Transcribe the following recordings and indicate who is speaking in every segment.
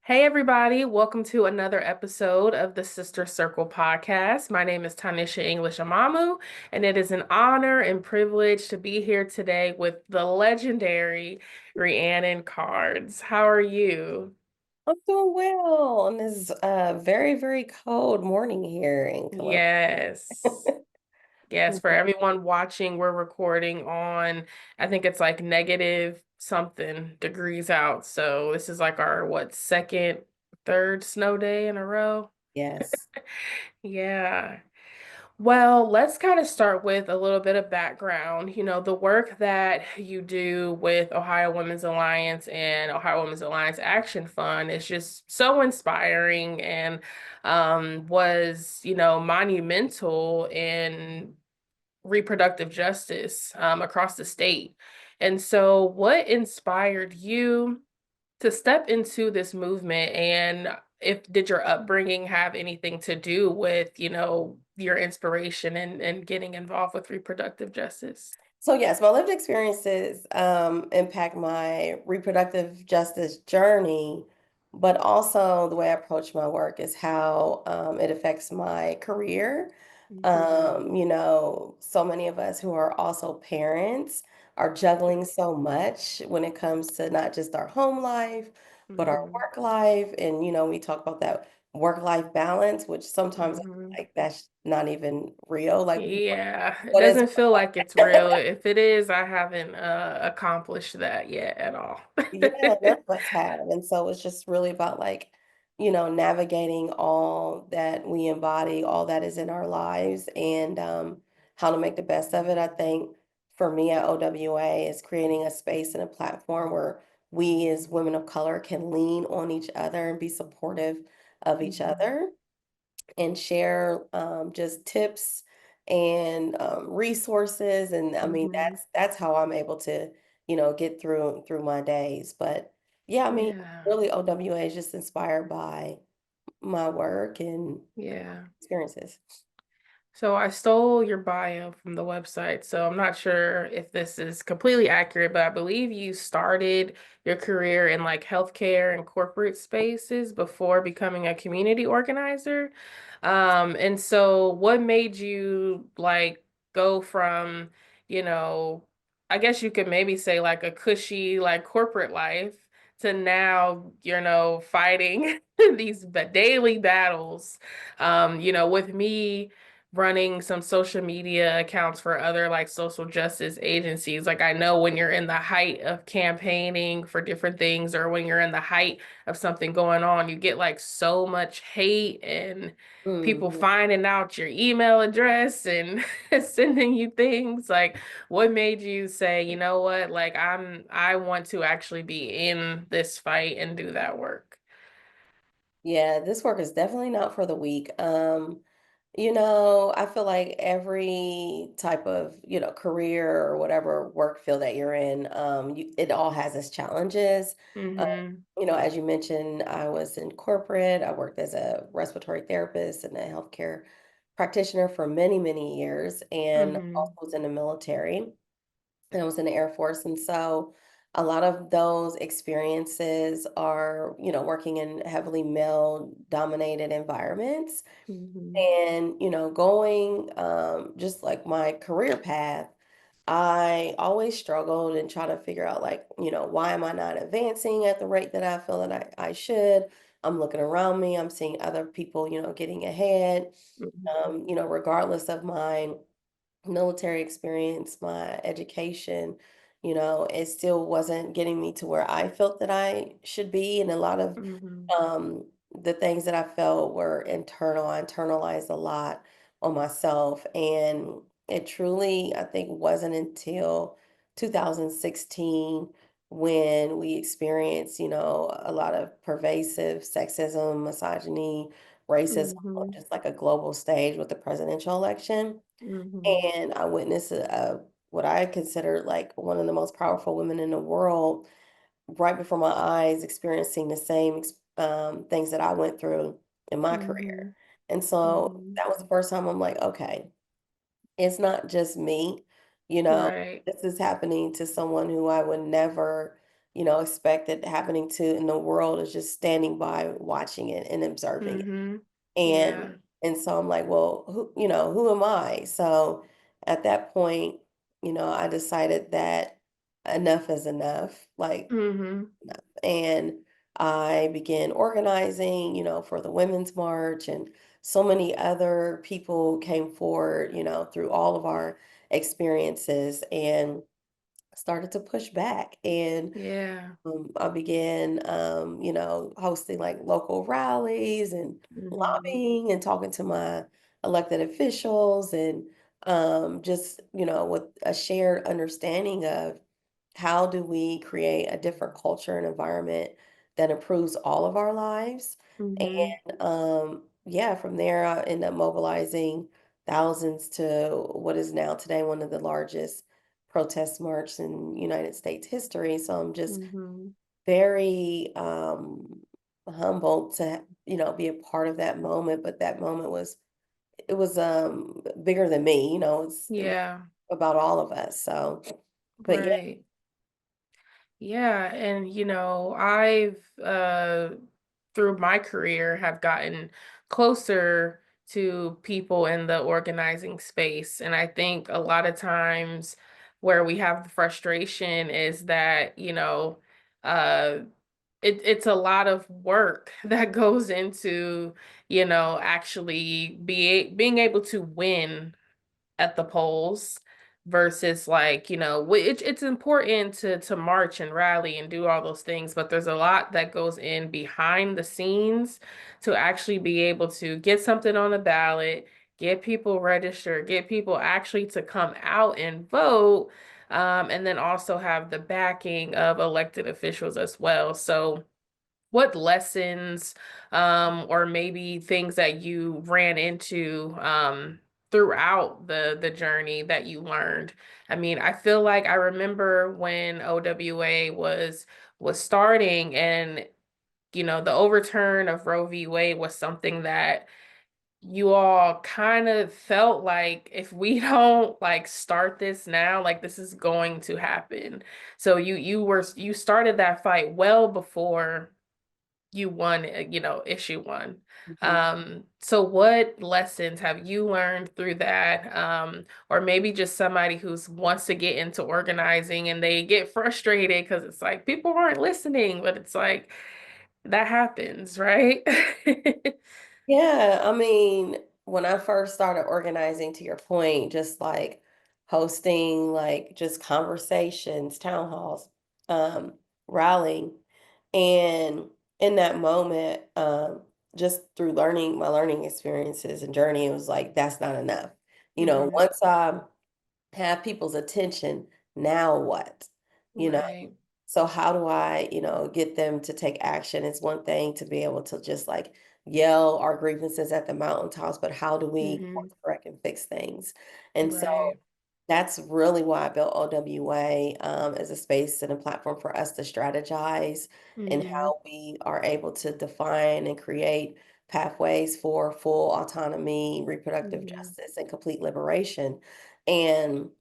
Speaker 1: Hey, everybody. Welcome to another episode of the Sister Circle podcast. My name is Tanisha English Amamu, and it is an honor and privilege to be here today with the legendary Rhiannon Carnes. How are you?
Speaker 2: I'm doing well on this very, very cold morning here in Columbus.
Speaker 1: Yes. Yes, for everyone watching, we're recording on, I think it's like negative something degrees out. So this is like our, what, second, third snow day in a row?
Speaker 2: Yes.
Speaker 1: Yeah. Well, let's kind of start with a little bit of background. The work that you do with Ohio Women's Alliance and Ohio Women's Alliance Action Fund is just so inspiring and was, monumental in reproductive justice across the state. And so, what inspired you to step into this movement, and if did your upbringing have anything to do with, your inspiration and getting involved with reproductive justice?
Speaker 2: So yes, my lived experiences impact my reproductive justice journey, but also the way I approach my work is how it affects my career.
Speaker 1: Hmm.
Speaker 2: So many of us who are also parents are juggling so much when it comes to not just our home life, but our
Speaker 1: Hmm.
Speaker 2: work life. And, we talk about that work-life balance, which sometimes
Speaker 1: Hmm.
Speaker 2: like that's not even real. Like,
Speaker 1: Yeah, it
Speaker 2: what is
Speaker 1: doesn't feel like it's real. If it is, I haven't accomplished that yet at all.
Speaker 2: Yeah, none of us have. And so it's just really about like, navigating all that we embody, all that is in our lives, and how to make the best of it. I think for me at OWA is creating a space and a platform where we as women of color can lean on each other and be supportive of each
Speaker 1: Mhm.
Speaker 2: other and share just tips and resources. And I mean,
Speaker 1: Mhm.
Speaker 2: that's how I'm able to, get through my days. But yeah, I mean,
Speaker 1: Yeah.
Speaker 2: really, OWA is just inspired by my work and
Speaker 1: Yeah.
Speaker 2: experiences.
Speaker 1: So I stole your bio from the website. So I'm not sure if this is completely accurate, but I believe you started your career in like healthcare and corporate spaces before becoming a community organizer. And so what made you like go from, you know, I guess you could maybe say like a cushy like corporate life to now, fighting these daily battles. With me running some social media accounts for other like social justice agencies. Like I know when you're in the height of campaigning for different things or when you're in the height of something going on, you get like so much hate and people
Speaker 2: Mhm.
Speaker 1: finding out your email address and sending you things. Like what made you say, you know what, like I want to actually be in this fight and do that work?
Speaker 2: Yeah, this work is definitely not for the weak. I feel like every type of, career or whatever work field that you're in, it all has its challenges. Uh,
Speaker 1: Mm-hmm.
Speaker 2: as you mentioned, I was in corporate. I worked as a respiratory therapist and a healthcare practitioner for many, many years, and also
Speaker 1: Mm-hmm.
Speaker 2: was in the military and I was in the Air Force. And so a lot of those experiences are, working in heavily male dominated environments.
Speaker 1: Mm-hmm.
Speaker 2: And, going just like my career path, I always struggled and try to figure out, like, why am I not advancing at the rate that I feel that I should? I'm looking around me, I'm seeing other people, getting ahead, regardless of my military experience, my education, it still wasn't getting me to where I felt that I should be. And a lot of
Speaker 1: Mm-hmm.
Speaker 2: um, the things that I felt were internal. I internalized a lot on myself. And it truly, I think, wasn't until 2016 when we experienced, a lot of pervasive sexism, misogyny, racism, on
Speaker 1: Mm-hmm.
Speaker 2: just like a global stage with the presidential election.
Speaker 1: Mm-hmm.
Speaker 2: And I witnessed what I considered like one of the most powerful women in the world right before my eyes, experiencing the same things that I went through in my career.
Speaker 1: Mhm.
Speaker 2: And so
Speaker 1: Mhm.
Speaker 2: that was the first time I'm like, okay, it's not just me, you know,
Speaker 1: Right.
Speaker 2: this is happening to someone who I would never, expected happening to in the world is just standing by watching it and observing it.
Speaker 1: Mm-hmm.
Speaker 2: And
Speaker 1: Yeah.
Speaker 2: and so I'm like, well, who am I? So at that point, I decided that enough is enough. Like,
Speaker 1: Mm-hmm.
Speaker 2: and I began organizing, for the Women's March, and so many other people came forward, through all of our experiences and started to push back. And
Speaker 1: Yeah.
Speaker 2: I began, hosting like local rallies and
Speaker 1: Mm-hmm.
Speaker 2: lobbying and talking to my elected officials and just, with a shared understanding of how do we create a different culture and environment that improves all of our lives.
Speaker 1: Mm-hmm.
Speaker 2: And yeah, from there, I ended up mobilizing thousands to what is now today one of the largest protest march in United States history. So I'm just
Speaker 1: Mm-hmm.
Speaker 2: very humbled to be a part of that moment. But that moment was it was bigger than me. It was
Speaker 1: Yeah.
Speaker 2: about all of us. So, but yeah.
Speaker 1: Right. Yeah, and I've through my career have gotten closer to people in the organizing space. And I think a lot of times where we have the frustration is that, uh it's a lot of work that goes into, actually being able to win at the polls versus like it's important to march and rally and do all those things, but there's a lot that goes in behind the scenes to actually be able to get something on the ballot, get people registered, get people actually to come out and vote, and then also have the backing of elected officials as well. So what lessons or maybe things that you ran into throughout the journey that you learned? I mean, I feel like I remember when OWA was starting, and the overturn of Roe v. Wade was something that you all kind of felt like if we don't like start this now, like this is going to happen. So you started that fight well before you won, issue one.
Speaker 2: Mhm.
Speaker 1: So what lessons have you learned through that? Or maybe just somebody who's wants to get into organizing and they get frustrated because it's like people aren't listening, but it's like that happens, right?
Speaker 2: Yeah, I mean, when I first started organizing, to your point, just like hosting like just conversations, town halls, um, rallying, and in that moment, just through my learning experiences and journey, it was like that's not enough.
Speaker 1: Hmm.
Speaker 2: Once I have people's attention, now what? You know,
Speaker 1: Right.
Speaker 2: so how do I, get them to take action? It's one thing to be able to just like yell our grievances at the mountaintops, but how do we course
Speaker 1: Hmm.
Speaker 2: correct and fix things? And so
Speaker 1: Right.
Speaker 2: that's really why I built OWA as a space and a platform for us to strategize and
Speaker 1: Hmm.
Speaker 2: how we are able to define and create pathways for full autonomy, reproductive
Speaker 1: Hmm.
Speaker 2: justice, and complete liberation. And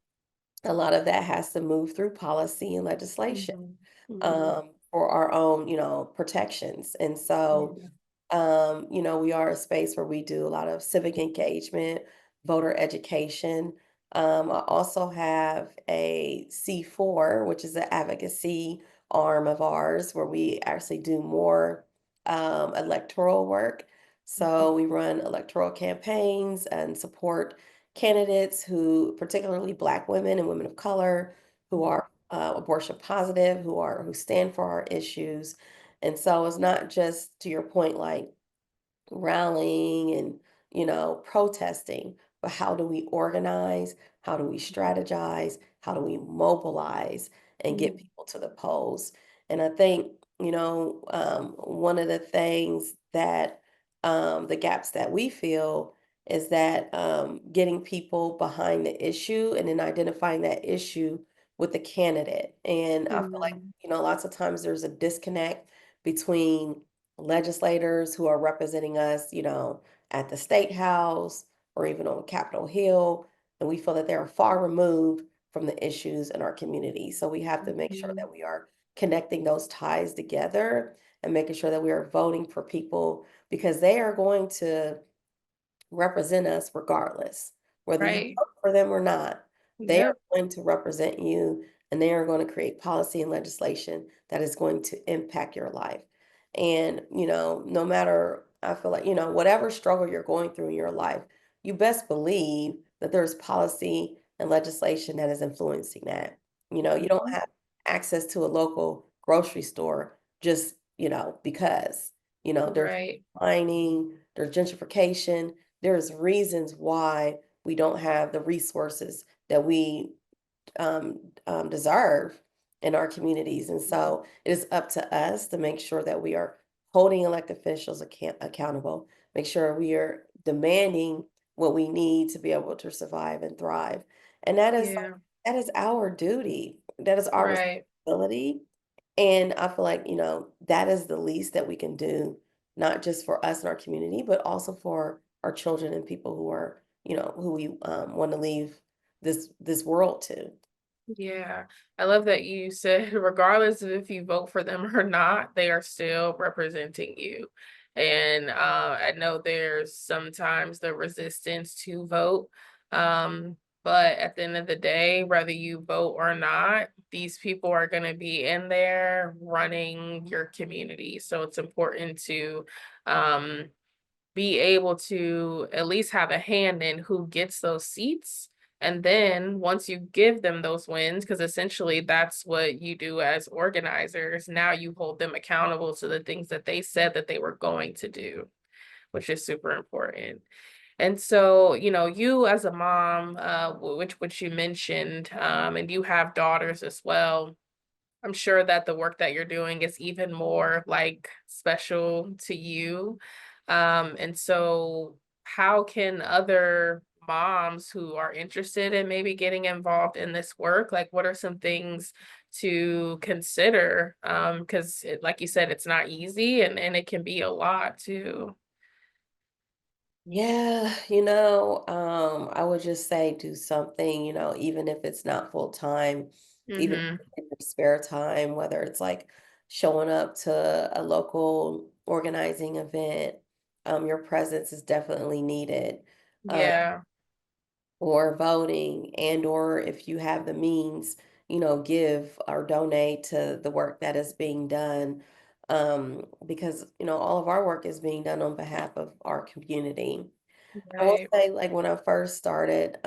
Speaker 2: a lot of that has to move through policy and legislation
Speaker 1: Hmm. Hmm.
Speaker 2: for our own, protections. And so
Speaker 1: Yeah.
Speaker 2: we are a space where we do a lot of civic engagement, voter education. I also have a C4, which is an advocacy arm of ours, where we actually do more electoral work. So we run electoral campaigns and support candidates who, particularly Black women and women of color, who are abortion positive, who stand for our issues. And so it's not just to your point, like rallying and protesting, but how do we organize, how do we strategize, how do we mobilize and get
Speaker 1: Hmm.
Speaker 2: people to the polls? And I think one of the things that the gaps that we feel is that getting people behind the issue and then identifying that issue with the candidate. And I feel like
Speaker 1: Hmm.
Speaker 2: lots of times there's a disconnect between legislators who are representing us, at the state house or even on Capitol Hill, and we feel that they're far removed from the issues in our community. So we have to make sure
Speaker 1: Hmm.
Speaker 2: that we are connecting those ties together and making sure that we are voting for people because they are going to represent us regardless, whether you
Speaker 1: Right.
Speaker 2: vote for them or not. They are
Speaker 1: Yep.
Speaker 2: going to represent you and they are going to create policy and legislation that is going to impact your life. And, no matter, I feel like, whatever struggle you're going through in your life, you best believe that there's policy and legislation that is influencing that. You don't
Speaker 1: Mhm.
Speaker 2: have access to a local grocery store just, because, there's
Speaker 1: Right.
Speaker 2: mining, there's gentrification, there's reasons why we don't have the resources that we deserve in our communities. And so it is up to us to make sure that we are holding elected officials accountable, make sure we are demanding what we need to be able to survive and thrive. And
Speaker 1: Yeah.
Speaker 2: that is our duty. That is our
Speaker 1: Right.
Speaker 2: responsibility. And I feel like, that is the least that we can do, not just for us and our community, but also for our children and people who are, who we want to leave this world to.
Speaker 1: Yeah, I love that you said, regardless of if you vote for them or not, they are still representing you. And I know there's sometimes the resistance to vote. But at the end of the day, whether you vote or not, these people are going to be in there running your community. So it's important to um, be able to at least have a hand in who gets those seats. And then once you give them those wins, because essentially that's what you do as organizers, now you hold them accountable to the things that they said that they were going to do, which is super important. And so, you as a mom, which you mentioned, and you have daughters as well. I'm sure that the work that you're doing is even more like special to you. And so how can other moms who are interested in maybe getting involved in this work, like what are some things to consider? Because like you said, it's not easy and it can be a lot too.
Speaker 2: Yeah, I would just say do something, even if it's not full time, even
Speaker 1: Mm-hmm.
Speaker 2: in your spare time, whether it's like showing up to a local organizing event, your presence is definitely needed. Um,
Speaker 1: Yeah.
Speaker 2: or voting and or if you have the means, give or donate to the work that is being done. Because, all of our work is being done on behalf of our community. I will
Speaker 1: Right.
Speaker 2: say, like, when I first started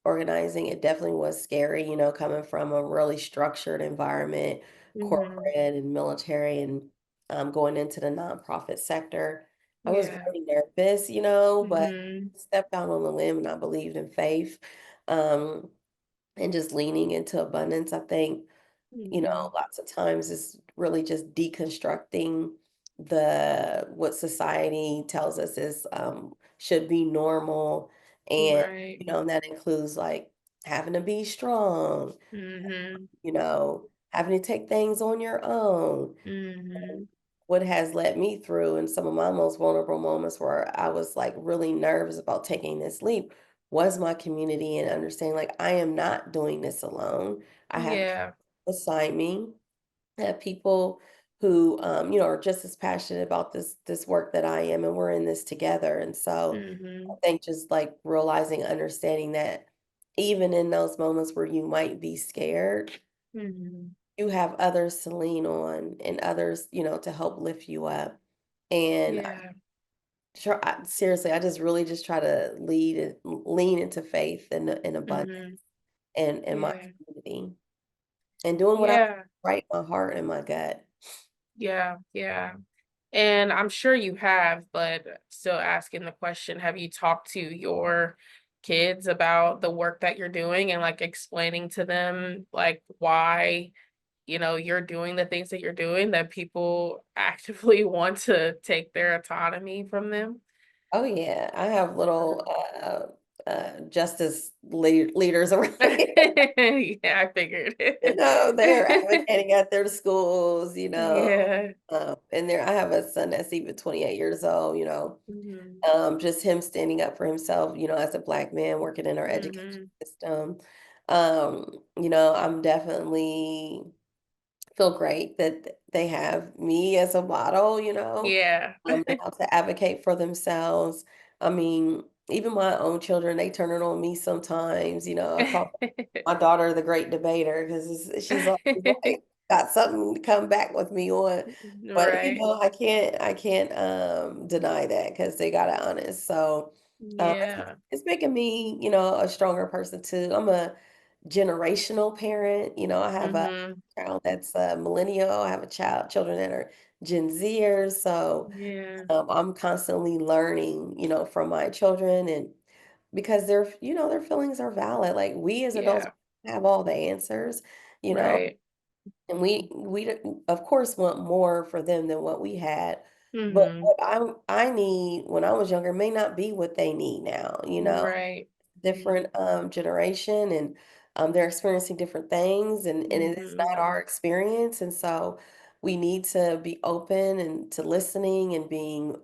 Speaker 2: organizing, it definitely was scary, coming from a really structured environment,
Speaker 1: Mm-hmm.
Speaker 2: corporate and military, and going into the nonprofit sector. I was
Speaker 1: Yeah.
Speaker 2: really nervous, but
Speaker 1: Mm-hmm.
Speaker 2: stepped out on a limb and I believed in faith, um, and just leaning into abundance. I think
Speaker 1: Mm-hmm.
Speaker 2: lots of times it's really just deconstructing the what society tells us is should be normal. And,
Speaker 1: Right.
Speaker 2: and that includes like having to be strong,
Speaker 1: Mm-hmm.
Speaker 2: having to take things on your own.
Speaker 1: Mm-hmm.
Speaker 2: What has led me through in some of my most vulnerable moments where I was like really nervous about taking this leap was my community and understanding like I am not doing this alone. I have people
Speaker 1: Yeah.
Speaker 2: beside me. I have people who are just as passionate about this work that I am, and we're in this together. And so I
Speaker 1: Mhm.
Speaker 2: think just like realizing, understanding that even in those moments where you might be scared,
Speaker 1: Mhm.
Speaker 2: you have others to lean on and others, to help lift you up. And
Speaker 1: Yeah.
Speaker 2: seriously, I just really just try to lead and lean into faith and abundance
Speaker 1: Mhm.
Speaker 2: and my
Speaker 1: Yeah.
Speaker 2: community and doing what I
Speaker 1: Yeah.
Speaker 2: right in my heart and my gut.
Speaker 1: Yeah. Yeah. And I'm sure you have, but still asking the question, have you talked to your kids about the work that you're doing and like explaining to them like why, you're doing the things that you're doing that people actively want to take their autonomy from them?
Speaker 2: Oh yeah, I have little
Speaker 1: Mhm.
Speaker 2: justice leaders around here.
Speaker 1: Yeah, I figured.
Speaker 2: They're advocating at their schools,
Speaker 1: Yeah.
Speaker 2: and I have a son that's even 28 years old,
Speaker 1: Mhm.
Speaker 2: just him standing up for himself, as a black man working in our education
Speaker 1: Mhm.
Speaker 2: system. I'm definitely feel great that they have me as a model,
Speaker 1: Yeah.
Speaker 2: how to advocate for themselves. I mean, even my own children, they turn it on me sometimes. I call my daughter the great debater because she's always like got something to come back with me on. But
Speaker 1: Right.
Speaker 2: I can't deny that because they got it honest. So
Speaker 1: Yeah.
Speaker 2: it's making me, a stronger person too. I'm a generational parent. I have a
Speaker 1: Mm-hmm.
Speaker 2: child that's a millennial. I have children that are Gen Zers. So
Speaker 1: Yeah.
Speaker 2: I'm constantly learning, from my children and because their feelings are valid. Like we as adults
Speaker 1: Yeah.
Speaker 2: have all the answers, you know,
Speaker 1: Right.
Speaker 2: and of course want more for them than what we had. But
Speaker 1: Mm-hmm.
Speaker 2: what I need when I was younger may not be what they need now.
Speaker 1: Right.
Speaker 2: Different generation and they're experiencing different things and it is
Speaker 1: Mm-hmm.
Speaker 2: not our experience and so we need to be open and to listening and being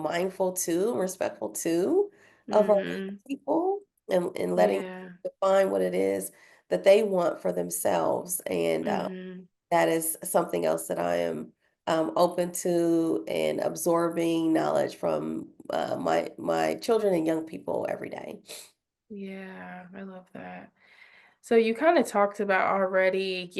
Speaker 2: mindful too and respectful too of our
Speaker 1: Mm-hmm.
Speaker 2: people and letting
Speaker 1: Yeah.
Speaker 2: them define what it is that they want for themselves and
Speaker 1: Mm-hmm.
Speaker 2: that is something else that I am open to and absorbing knowledge from my children and young people every day.
Speaker 1: Yeah, I love that. So you kind of talked about already,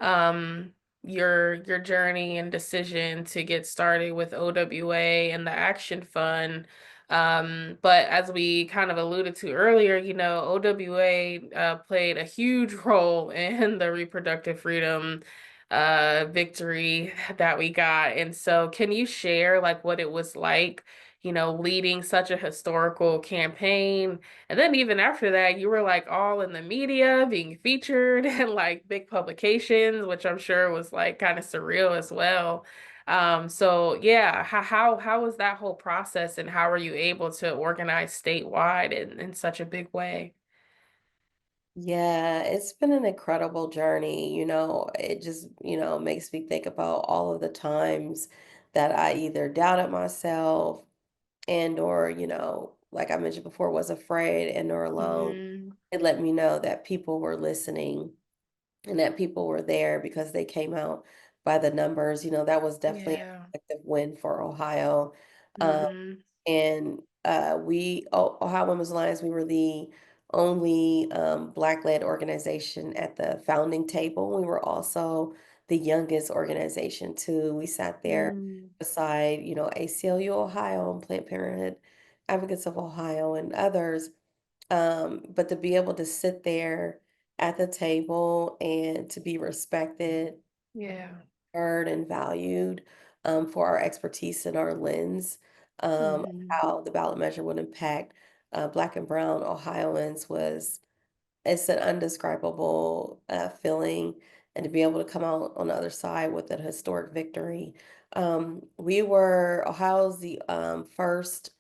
Speaker 1: um, your journey and decision to get started with OWA and the Action Fund. But as we kind of alluded to earlier, OWA played a huge role in the reproductive freedom victory that we got. And so can you share like what it was like, leading such a historical campaign? And then even after that, you were like all in the media, being featured in like big publications, which I'm sure was like kind of surreal as well. So yeah, how was that whole process and how were you able to organize statewide in such a big way?
Speaker 2: Yeah, it's been an incredible journey. It just, makes me think about all of the times that I either doubted myself and or, like I mentioned before, was afraid and or alone.
Speaker 1: Hmm.
Speaker 2: It let me know that people were listening and that people were there because they came out by the numbers. That was definitely
Speaker 1: Yeah.
Speaker 2: a collective win for Ohio. Um,
Speaker 1: Hmm.
Speaker 2: and Ohio Women's Alliance, we were the only Black-led organization at the founding table. We were also the youngest organization too. We sat there
Speaker 1: Mm.
Speaker 2: beside, ACLU Ohio and Planned Parenthood Advocates of Ohio and others. But to be able to sit there at the table and to be respected,
Speaker 1: Yeah.
Speaker 2: heard, and valued for our expertise and our lens,
Speaker 1: Hmm.
Speaker 2: how the ballot measure would impact Black and Brown Ohioans it's an undescribable feeling. And to be able to come out on the other side with a historic victory. Ohio's the first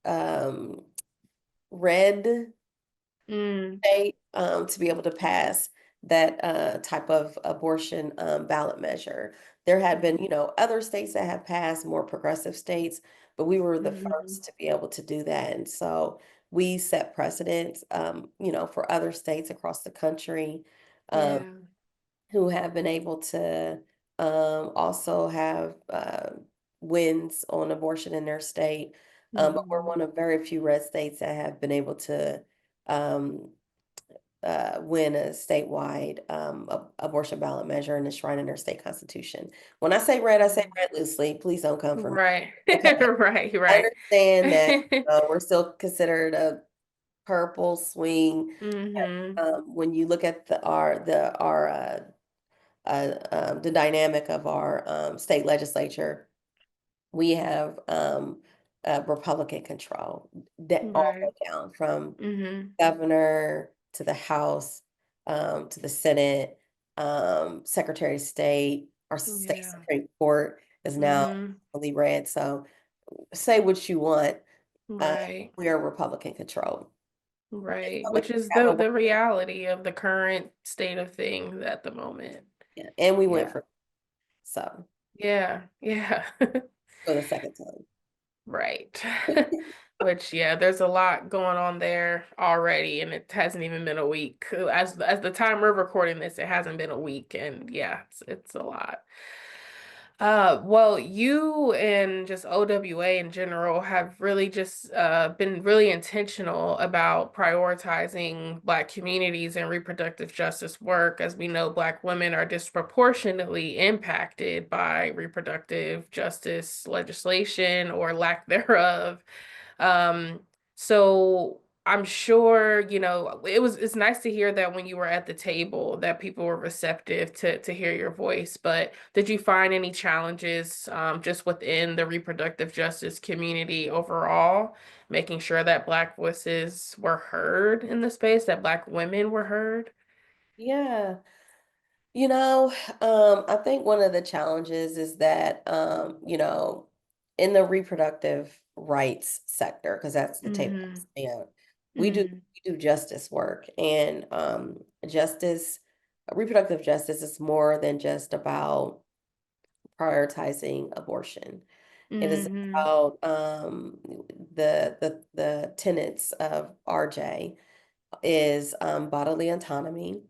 Speaker 2: um, red
Speaker 1: Mm.
Speaker 2: state to be able to pass that type of abortion ballot measure. There had been, other states that have passed, more progressive states, but we were the
Speaker 1: Hmm.
Speaker 2: first to be able to do that. And so we set precedents, for other states across the country um,
Speaker 1: Yeah.
Speaker 2: who have been able to also have wins on abortion in their state. But we're
Speaker 1: Hmm.
Speaker 2: one of very few red states that have been able to um, win a statewide abortion ballot measure and enshrined in their state constitution. When I say red loosely. Please don't come for me.
Speaker 1: Right.
Speaker 2: Okay,
Speaker 1: Right,
Speaker 2: I
Speaker 1: right.
Speaker 2: understand that we're still considered a purple swing.
Speaker 1: Hmm.
Speaker 2: When you look at the dynamic of our state legislature, we have Republican control all the
Speaker 1: Right.
Speaker 2: way down from
Speaker 1: Hmm.
Speaker 2: governor to the House, to the Senate, Secretary of State, our state
Speaker 1: Yeah.
Speaker 2: Supreme Court is now
Speaker 1: Hmm.
Speaker 2: fully red. So say what you want, uh,
Speaker 1: Right.
Speaker 2: we are Republican controlled.
Speaker 1: Right.
Speaker 2: So we
Speaker 1: Which is
Speaker 2: have a
Speaker 1: the reality of the current state of things at the moment.
Speaker 2: yeah, and we went
Speaker 1: Yeah.
Speaker 2: for so
Speaker 1: Yeah. Yeah.
Speaker 2: for the second time.
Speaker 1: Right. Which, yeah, there's a lot going on there already, and it hasn't even been a week. As the time we're recording this, it hasn't been a week, and yeah, it's a lot. Well, you and just OWA in general have really just been really intentional about prioritizing Black communities and reproductive justice work. As we know, Black women are disproportionately impacted by reproductive justice legislation or lack thereof. Um, so I'm sure, it's nice to hear that when you were at the table that people were receptive to hear your voice. But did you find any challenges just within the reproductive justice community overall, making sure that Black voices were heard in the space, that Black women were heard?
Speaker 2: Yeah. I think one of the challenges is that, in the reproductive rights sector, because that's the table
Speaker 1: Mm-hmm.
Speaker 2: I stay on, we do
Speaker 1: Mm-hmm.
Speaker 2: we do justice work, and justice, reproductive justice is more than just about prioritizing abortion. It is
Speaker 1: Mm-hmm.
Speaker 2: about the tenets of RJ is bodily autonomy,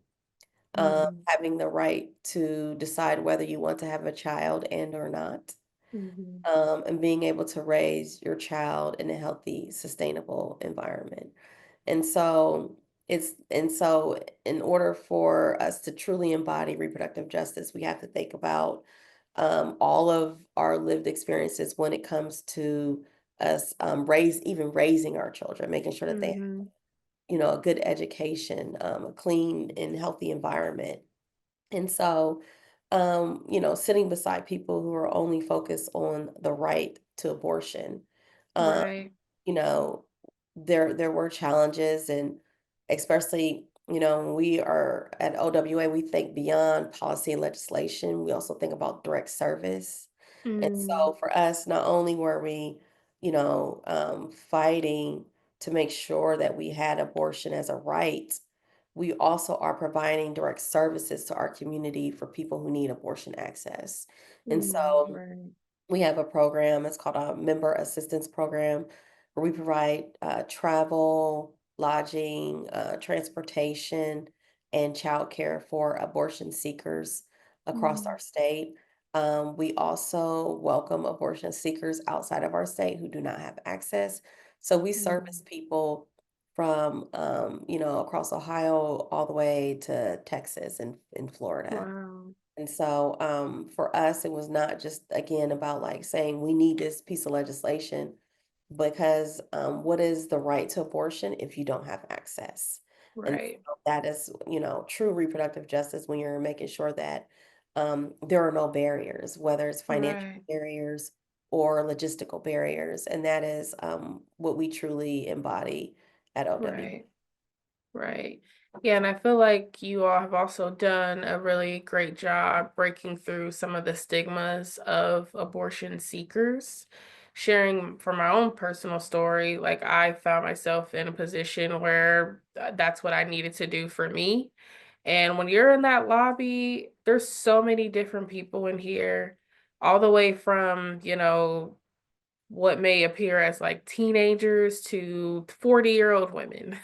Speaker 1: Mm-hmm.
Speaker 2: having the right to decide whether you want to have a child and or not,
Speaker 1: Mm-hmm.
Speaker 2: and being able to raise your child in a healthy, sustainable environment. And so in order for us to truly embody reproductive justice, we have to think about all of our lived experiences when it comes to us raising our children, making sure that they have,
Speaker 1: Mm-hmm.
Speaker 2: a good education, a clean and healthy environment. And so, sitting beside people who are only focused on the right to abortion, um,
Speaker 1: Right.
Speaker 2: you know, there were challenges, and especially, when we are at OWA, we think beyond policy and legislation. We also think about direct service. And
Speaker 1: Mm,
Speaker 2: so for us, not only were we, fighting to make sure that we had abortion as a right, we also are providing direct services to our community for people who need abortion access. And so
Speaker 1: right.
Speaker 2: we have a program, it's called a member assistance program, where we provide travel, lodging, transportation, and childcare for abortion seekers across our
Speaker 1: Mm,
Speaker 2: state. We also welcome abortion seekers outside of our state who do not have access. So we service
Speaker 1: mm.
Speaker 2: people from, across Ohio all the way to Texas and in Florida.
Speaker 1: Wow.
Speaker 2: And so, for us, it was not just again about like saying we need this piece of legislation, because what is the right to abortion if you don't have access? And
Speaker 1: Right.
Speaker 2: so that is, true reproductive justice when you're making sure that there are no barriers, whether it's financial
Speaker 1: Right.
Speaker 2: barriers or logistical barriers. And that is what we truly embody at OW.
Speaker 1: Right. Right. Yeah, and I feel like you all have also done a really great job breaking through some of the stigmas of abortion seekers. Sharing from my own personal story, like I found myself in a position where that's what I needed to do for me. And when you're in that lobby, there's so many different people in here, all the way from, what may appear as like teenagers to 40-year-old women.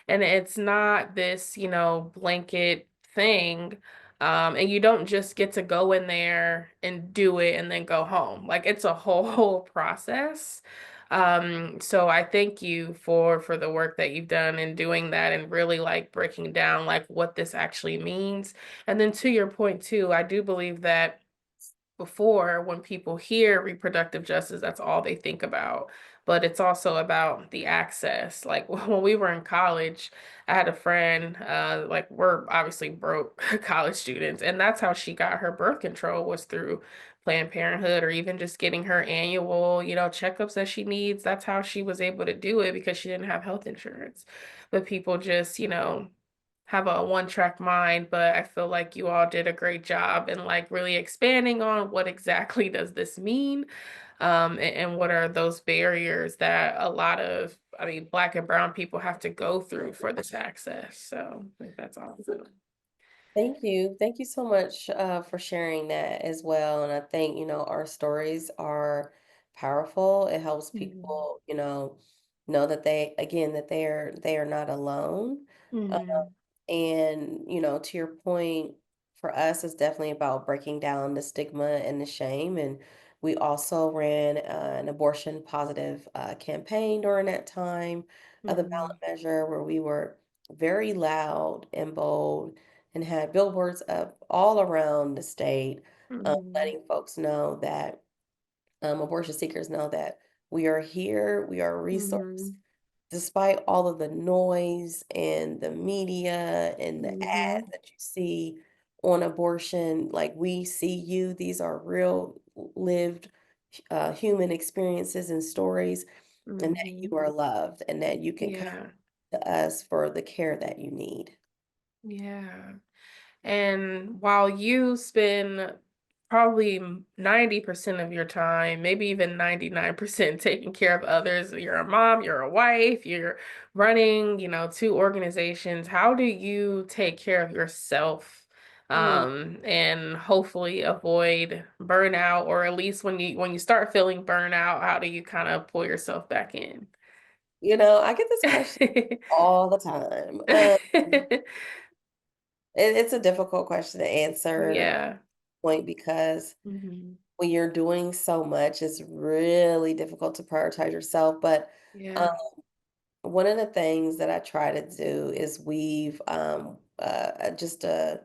Speaker 1: And it's not this, blanket thing. And you don't just get to go in there and do it and then go home. Like it's a whole process. So I thank you for the work that you've done in doing that and really like breaking down like what this actually means. And then to your point too, I do believe that before when people hear reproductive justice, that's all they think about. But it's also about the access. Like when we were in college, I had a friend, like we're obviously broke college students, and that's how she got her birth control was through Planned Parenthood or even just getting her annual, checkups that she needs. That's how she was able to do it because she didn't have health insurance. But people just, have a one-track mind, but I feel like you all did a great job in like really expanding on what exactly does this mean, and what are those barriers that a lot of, I mean, Black and Brown people have to go through for this access. So I think that's awesome.
Speaker 2: Thank you. Thank you so much for sharing that as well. And I think, our stories are powerful. It helps
Speaker 1: Mhm.
Speaker 2: people, know that they again that they are not alone. Uh,
Speaker 1: Mhm.
Speaker 2: and to your point, for us, it's definitely about breaking down the stigma and the shame. And we also ran an abortion positive campaign during that time of the ballot
Speaker 1: Mhm.
Speaker 2: measure, where we were very loud and bold and had billboards up all around the state,
Speaker 1: Mhm.
Speaker 2: letting folks know that abortion seekers know that we are here, we are a resource,
Speaker 1: Mhm.
Speaker 2: despite all of the noise and the media and the ads
Speaker 1: Mhm.
Speaker 2: that you see on abortion. Like, we see you, these are real lived human experiences and stories, and that you
Speaker 1: Mhm.
Speaker 2: are loved and that you can come
Speaker 1: Yeah.
Speaker 2: to us for the care that you need.
Speaker 1: Yeah. And while you spend probably 90% of your time, maybe even 99% taking care of others, you're a mom, you're a wife, you're running, two organizations. How do you take care of yourself,
Speaker 2: Mm.
Speaker 1: and hopefully avoid burnout, or at least when you start feeling burnout, how do you kind of pull yourself back in?
Speaker 2: I get this question all the time. It's a difficult question to answer
Speaker 1: Yeah.
Speaker 2: point, because
Speaker 1: Hmm.
Speaker 2: when you're doing so much, it's really difficult to prioritize yourself. But um,
Speaker 1: Yeah.
Speaker 2: one of the things that I try to do is weave just a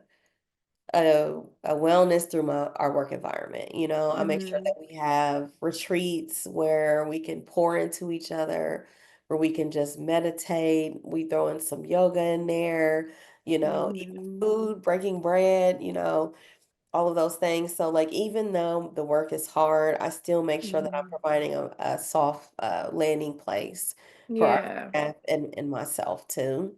Speaker 2: wellness through our work environment. I make sure that
Speaker 1: Hmm.
Speaker 2: we have retreats where we can pour into each other, where we can just meditate. We throw in some yoga in there, even
Speaker 1: Mhm.
Speaker 2: food, breaking bread, all of those things. So, like, even though the work is hard, I still make sure that I'm
Speaker 1: Mhm.
Speaker 2: providing a soft landing place for our
Speaker 1: Yeah.
Speaker 2: staff and myself too.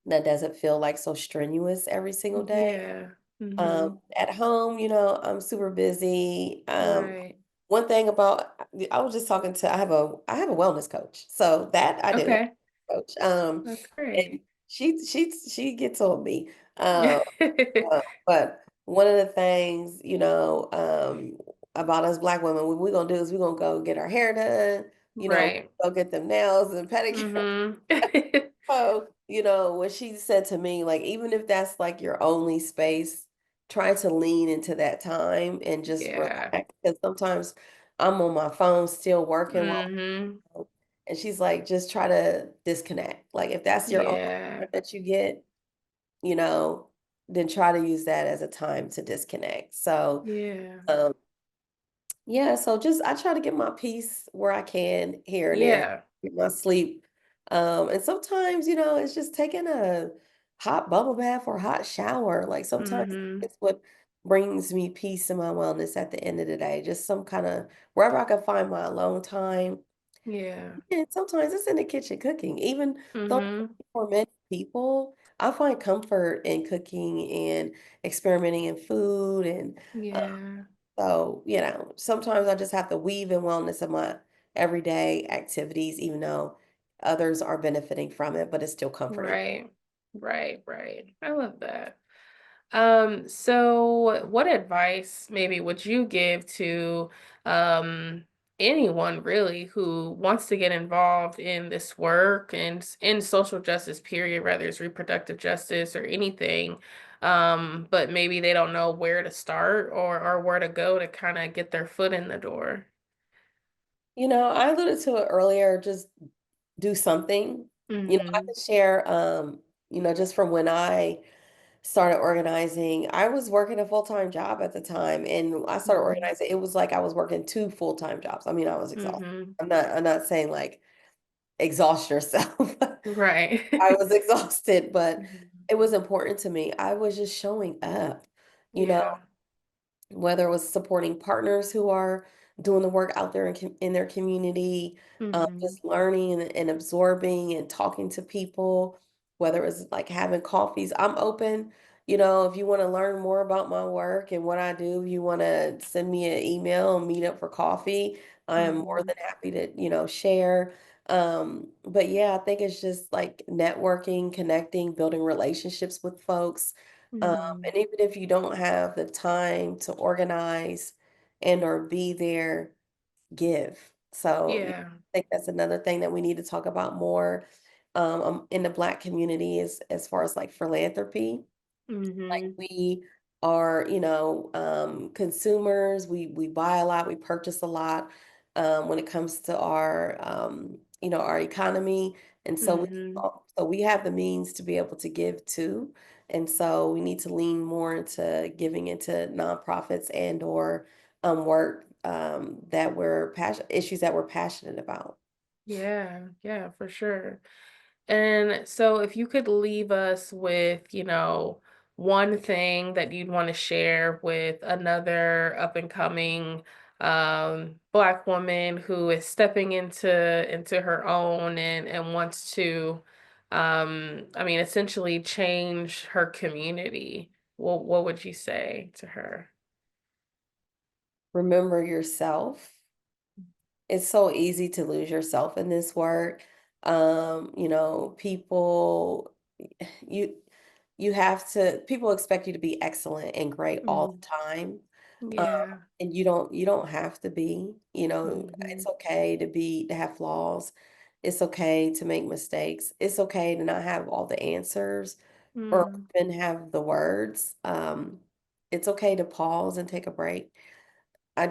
Speaker 2: That doesn't feel like so strenuous every single day.
Speaker 1: Yeah. Mhm.
Speaker 2: At home, I'm super busy.
Speaker 1: Right.
Speaker 2: One thing about I was just talking to I have a wellness coach, so that I do.
Speaker 1: Okay.
Speaker 2: Coach,
Speaker 1: That's
Speaker 2: and
Speaker 1: great.
Speaker 2: she gets on me. Um, but one of the things, about us Black women, what we're gonna do is we're gonna go get our hair done,
Speaker 1: Right.
Speaker 2: go get them nails and pedicure.
Speaker 1: Mhm.
Speaker 2: So, what she said to me, like, even if that's like your only space, try to lean into that time and just
Speaker 1: Yeah.
Speaker 2: relax. Because sometimes I'm on my phone still working
Speaker 1: Mhm.
Speaker 2: and she's like, just try to disconnect. Like, if that's your only
Speaker 1: Yeah.
Speaker 2: time that you get, you know, then try to use that as a time to disconnect. So,
Speaker 1: Yeah.
Speaker 2: um, yeah, so just I try to get my peace where I can here and there,
Speaker 1: Yeah.
Speaker 2: get my sleep. And sometimes, it's just taking a hot bubble bath or hot shower. Like, sometimes
Speaker 1: Mhm.
Speaker 2: it's what brings me peace and my wellness at the end of the day. Just some kind of wherever I can find my alone time.
Speaker 1: Yeah.
Speaker 2: And sometimes it's in the kitchen cooking. Even though
Speaker 1: Mhm.
Speaker 2: for many people, I find comfort in cooking and experimenting in food. And
Speaker 1: Yeah.
Speaker 2: so, sometimes I just have to weave in wellness in my everyday activities, even though others are benefiting from it, but it's still comforting.
Speaker 1: Right. Right, right. I love that. So what advice maybe would you give to um anyone really who wants to get involved in this work and in social justice period, whether it's reproductive justice or anything, but maybe they don't know where to start or where to go to kind of get their foot in the door?
Speaker 2: I alluded to it earlier, just do something. I
Speaker 1: Mm-hmm.
Speaker 2: can share, just from when I started organizing. I was working a full-time job at the time, and when I started
Speaker 1: Mm-hmm.
Speaker 2: organizing, it was like I was working two full-time jobs. I mean, I was exhausted.
Speaker 1: Mm-hmm.
Speaker 2: I'm not saying like exhaust yourself. I
Speaker 1: Right.
Speaker 2: was exhausted, but
Speaker 1: Mhm.
Speaker 2: it was important to me. I was just showing up, you know,
Speaker 1: Yeah.
Speaker 2: whether it was supporting partners who are doing the work out there in their community,
Speaker 1: Mm-hmm.
Speaker 2: just learning and absorbing and talking to people, whether it's like having coffees. I'm open. If you want to learn more about my work and what I do, if you want to send me an email and meet up for coffee, I am more
Speaker 1: Mm-hmm.
Speaker 2: than happy to, share. But yeah, I think it's just like networking, connecting, building relationships with folks.
Speaker 1: Mm-hmm.
Speaker 2: And even if you don't have the time to organize and or be there, give. So I
Speaker 1: Yeah.
Speaker 2: think that's another thing that we need to talk about more in the Black community is as far as like philanthropy. Like
Speaker 1: Mm-hmm.
Speaker 2: we are, consumers. We buy a lot, we purchase a lot when it comes to our, our economy, and
Speaker 1: Mm-hmm.
Speaker 2: so we have the means to be able to give too, and so we need to lean more into giving into nonprofits and or work that we're passion issues that we're passionate about.
Speaker 1: Yeah, yeah, for sure. And so if you could leave us with, one thing that you'd want to share with another up and coming Black woman who is stepping into her own and wants to I mean essentially change her community, what would you say to her?
Speaker 2: Remember yourself. It's so easy to lose yourself in this work. People you you have to people expect you to be excellent and great all
Speaker 1: Mm,
Speaker 2: the time. Um,
Speaker 1: yeah.
Speaker 2: and you don't have to be,
Speaker 1: Hmm.
Speaker 2: it's okay to have flaws. It's okay to make mistakes. It's okay to not have all the answers or
Speaker 1: Mm,
Speaker 2: even have the words. It's okay to pause and take a break.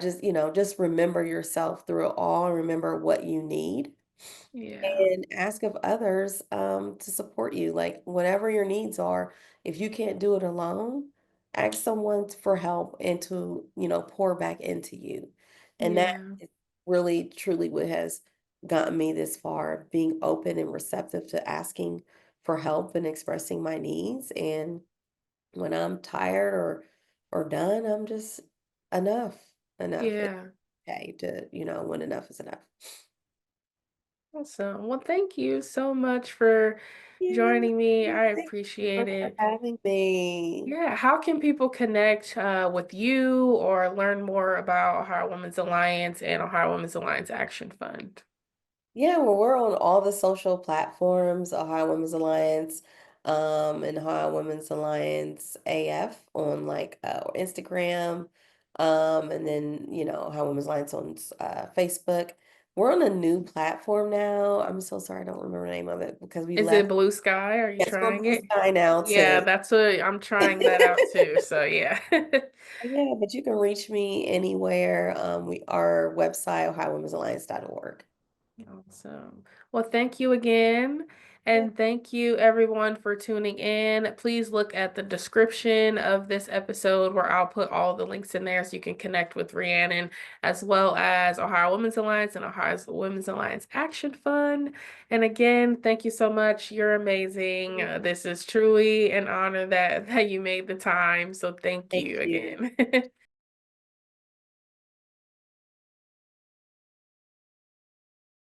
Speaker 2: Just remember yourself through it all, remember what you need,
Speaker 1: yeah.
Speaker 2: and ask of others to support you. Like, whatever your needs are, if you can't do it alone, ask someone for help and to, pour back into you. And that
Speaker 1: Yeah.
Speaker 2: is really, truly what has gotten me this far, being open and receptive to asking for help and expressing my needs. And when I'm tired or done, I'm just enough. Enough. It's
Speaker 1: Yeah.
Speaker 2: okay to, when enough is enough.
Speaker 1: Awesome. Well, thank you so much for
Speaker 2: Yeah.
Speaker 1: joining me. I
Speaker 2: Thank you
Speaker 1: appreciate
Speaker 2: for
Speaker 1: it.
Speaker 2: having me.
Speaker 1: Yeah, how can people connect with you or learn more about Ohio Women's Alliance and Ohio Women's Alliance Action Fund?
Speaker 2: Yeah, well, we're on all the social platforms, Ohio Women's Alliance, and Ohio Women's Alliance AF on like Instagram, and then Ohio Women's Alliance on Facebook. We're on a new platform now. I'm so sorry, I don't remember the name of it because we
Speaker 1: Is it
Speaker 2: left.
Speaker 1: Blue Sky? Are you
Speaker 2: Yes, we're on
Speaker 1: trying
Speaker 2: Blue
Speaker 1: it?
Speaker 2: Sky now
Speaker 1: Yeah,
Speaker 2: too.
Speaker 1: that's what I'm trying that out too. So yeah.
Speaker 2: Yeah, but you can reach me anywhere. Our website, ohiowomensalliance.org.
Speaker 1: Awesome. Well, thank you again.
Speaker 2: Yeah,
Speaker 1: And thank you everyone for tuning in. Please look at the description of this episode where I'll put all the links in there so you can connect with Rhiannon as well as Ohio Women's Alliance and Ohio Women's Alliance Action Fund. And again, thank you so much. You're amazing. This is truly an honor that you made the time. So thank
Speaker 2: thank
Speaker 1: you
Speaker 2: you.
Speaker 1: again.